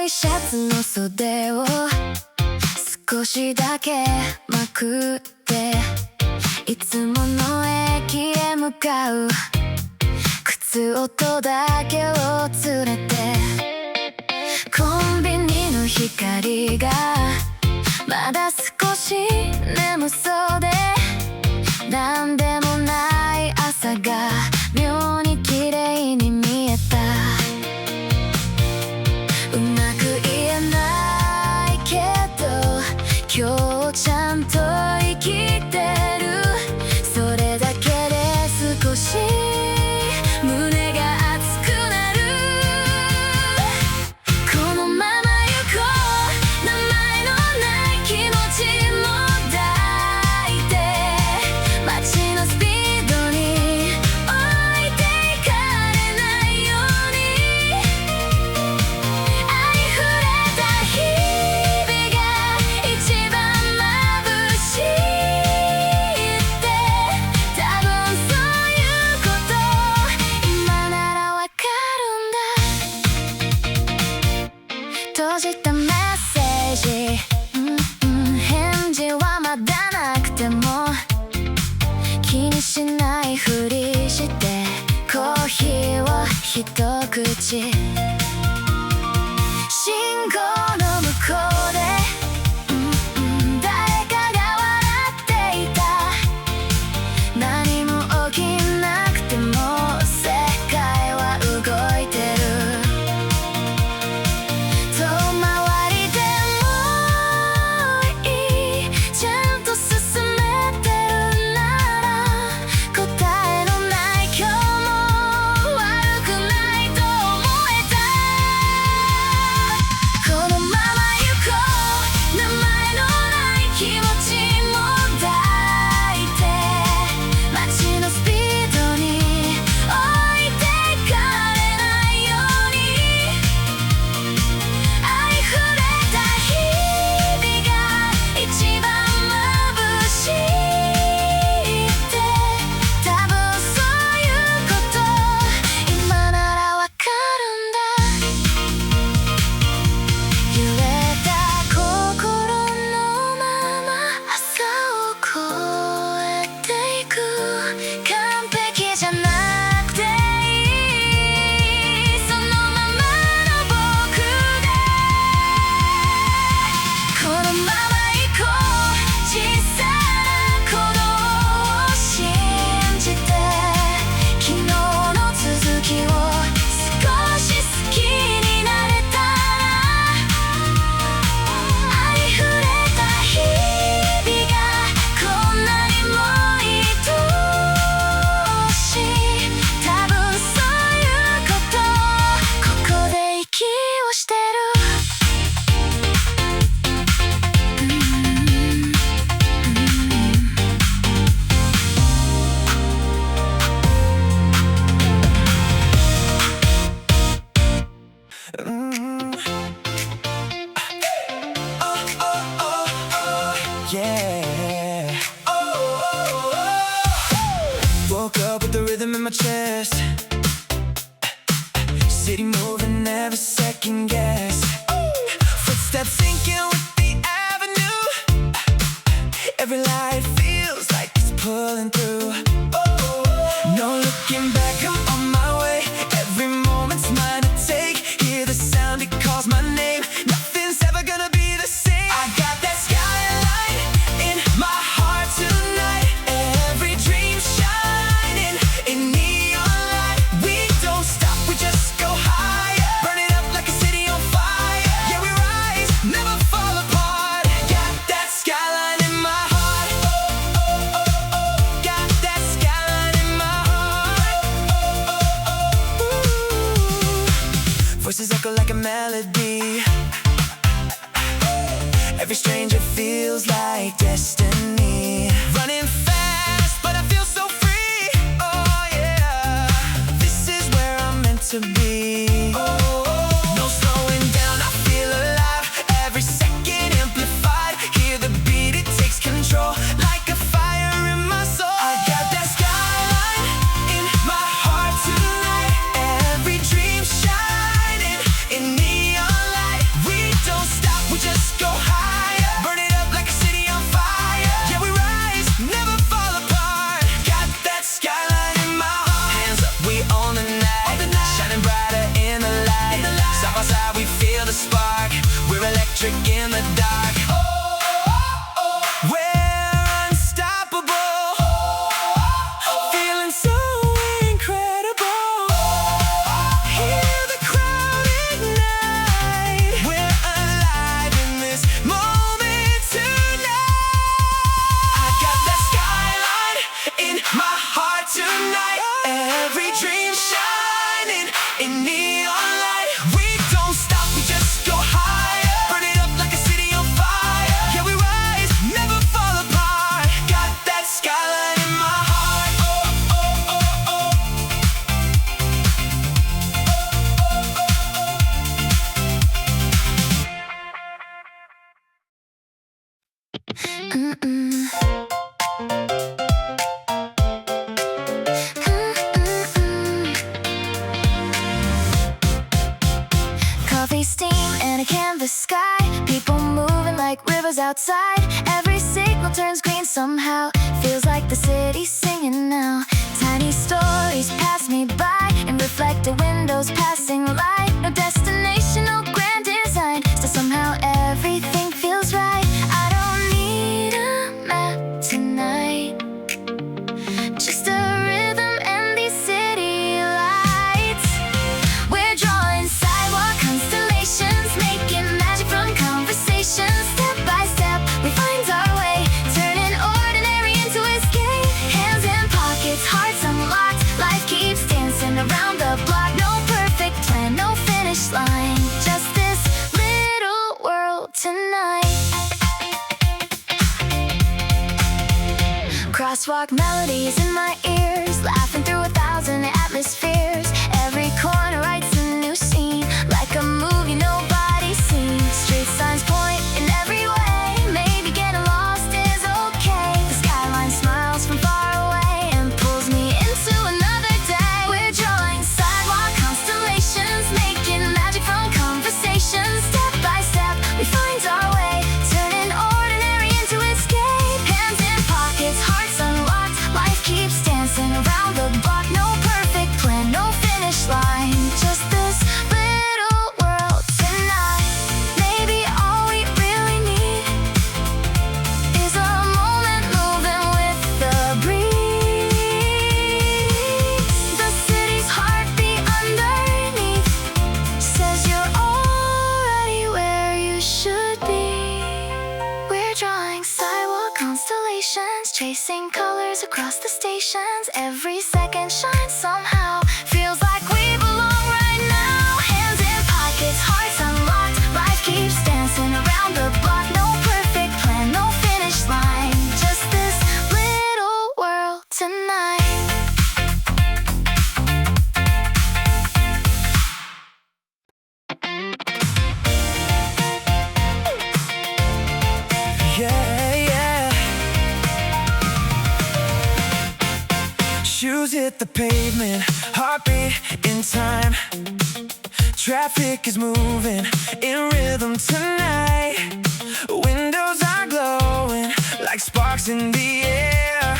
いシャツの袖を少しだけまくって、いつもの駅へ向かう靴音だけを連れて、コンビニの光がまだ少し眠そうで、なんでもない朝が妙に綺麗に見えた。うまく言えないけど今日ちゃんと生きてる。それだけで少し胸が熱くなる。このまま行こう、名前のない気持ちも抱いて、街のスピードに置いていかれないように。ありふれた日々が一番眩しいって、多分そういうこと今ならわかるんだ。閉じたメッセージ、返事はまだなくても気にしないふりしてコーヒーを一口。信号の向こうで誰かが笑っていた。何も起きなくても世界は動いてる。遠回りでもいい、ちゃんと進めてるなら、答えのない今日も悪くないと思えた。このまま行こう、名前のない気持ちも抱いて、街のスピードに置いていかれないように。ありふれた日々が一番眩しいって、多分そういうこと今ならわかるんだ。揺れた心のまま朝を越えていく。完璧じゃなくていい、そのままの僕で。このまま行こう、小さな鼓動を信じて、昨日の続きを少し好きになれたら。ありふれた日々がこんなにも愛しい、多分そういうこと、ここで息をしてる。Yeah. Woke up with the rhythm in my chest. City moving, never second guess. Footsteps sinking with the avenue. Every light feels like it's pulling through. No looking back, I'm on my way. Every moment's mine to take. Hear the sound, it calls my name. Nothing's ever gonna be the same. I got that skyline in my heart tonight. Every dream shining in neon light. We don't stop, we just go higher. Burn it up like a city on fire. Yeah, we rise, never fall apart. Got that skyline in my heart. Got that skyline in my heart. Ooh. Voices echo like a melody. Every stranger feels like destiny. Running fast, but I feel so free. Oh yeah, this is where I'm meant to be. No slowing down, I feel alive. Every second amplified. Hear the beat, it takes control. Like a fire in my soul. I got that skyline in my heart tonight. Every dream shining in neon light. Coffee steam and a canvas sky, people moving like rivers outside. Every signal turns green somehow, feels like the city's singing now. Tiny stories pass me by and reflect the windows passing light. No destination, no grand design, still somehow everything feels right. I don't need a map tonight, just a rhythm and these city lights. We're drawing sidewalk constellations, making magic from conversations. Step by step, we find our way, turning ordinary into escape. Hands in pockets, hearts unlocked, life keeps dancing around the block. No perfect plan, no finish line, just this little world tonight. Crosswalk melodies in my ears, laughing through 1,000 atmospheres. Every corner writes a new scene, like a movie nobody's seen. Street signs point in every way, maybe getting lost is okay. The skyline smiles from far away and pulls me into another day. We're drawing sidewalk constellations, making magic from conversations. Step by step, we find our way, turning ordinary into escape. Hands in pockets, hearts unlocked, life keeps dancing around the block. No perfect plan, no finish line, just this little world tonight. Maybe all we really need is a moment moving with the breeze. The city's heartbeat underneath says you're already where you should be. We're drawing sidewalk constellations, chasing colors across the stations. Every second shines somehow, feels like we belong right now. Hands in pockets, hearts unlocked, life keeps dancing around the block. No perfect plan, no finish line, just this little world tonight. Yeah, yeah. Shoes hit the pavement, heartbeat in time. Traffic is moving in rhythm tonight. Windows are glowing like sparks in the air.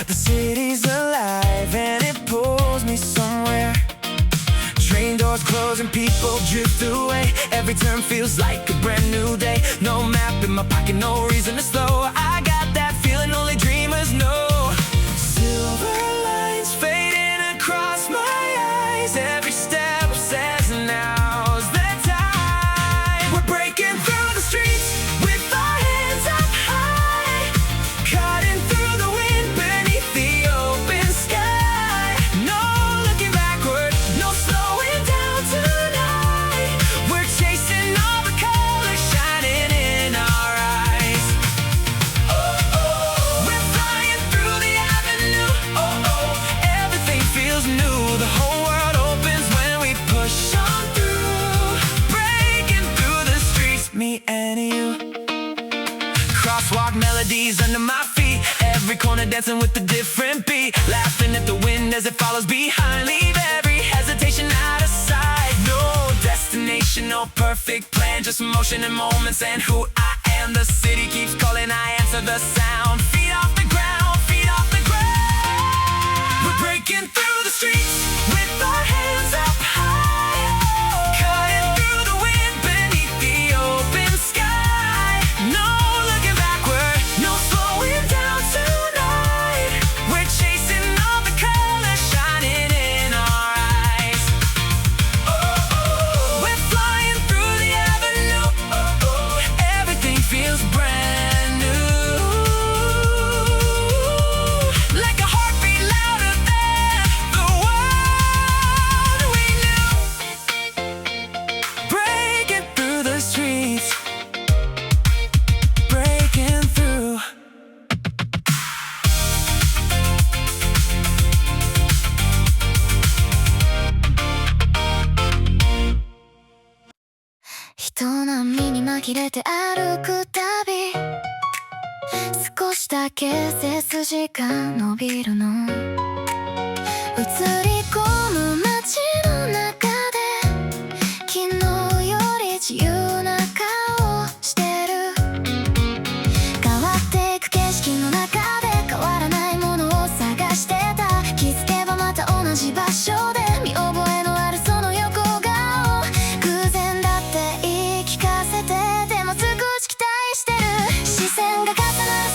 The city's alive and it pulls me somewhere. Train doors close and people drift away. Every turn feels like a brand new day. No map in my pocket, no reason to slow. I got that feeling only dreamers know. Silver lines fading across my eyes. Every step says now's the time. We're breaking through the streets with our hands up high, cutting through the wind beneath the open sky. No looking backward, no slowing down tonight. We're chasing all the colors shining in our eyes. Oh, oh, we're flying through the avenue. Oh, oh, everything feels new. The whole world opens when we push on through. Breaking through the streets, me and you. Crosswalk melodies under my feet. Every corner dancing with a different beat. Laughing at the wind as it follows behind. Leave every hesitation out of sight. No destination, no perfect plan, just motion and moments and who I am. The city keeps calling, I answer the sound. Feet off the ground, feet off the ground. We're breaking through the streets with our hands up high, cutting through the wind beneath the open sky. No looking backward, no slowing down tonight. We're chasing all the colors shining in our eyes. Oh, oh, we're flying through the avenue. Oh, oh, everything feels brand new, like a heartbeat louder than the world we knew. Breaking through the streets, breaking through.人波に紛れて歩く旅、ちだけ背筋が伸びるの。映り込む街の中で昨日より自由な顔してる。変わっていく景色の中で変わらないものを探してた。気づけばまた同じ場所で見覚えのあるその横顔。偶然だって言い聞かせて、でも少し期待してる。視線が重なる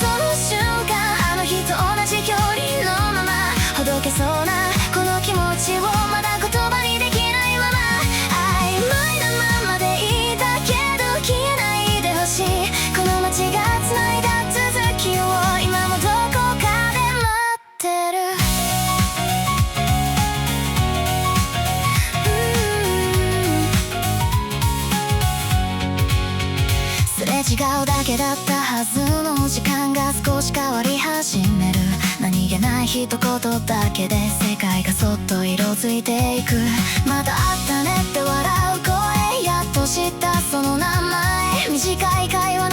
その瞬間、あの日と同じ距離のままほどけそうなこの気持ちをまだ言葉にできないまま、曖昧なままでいいだけど消えないでほしい。この街が繋いだ続きを今もどこかで待ってる。すれ違うだけだったはずの時間が少し変わり始める。何気ない一言だけで世界がそっと色づいていく。また会ったねって笑う声、やっと知ったその名前。短い会話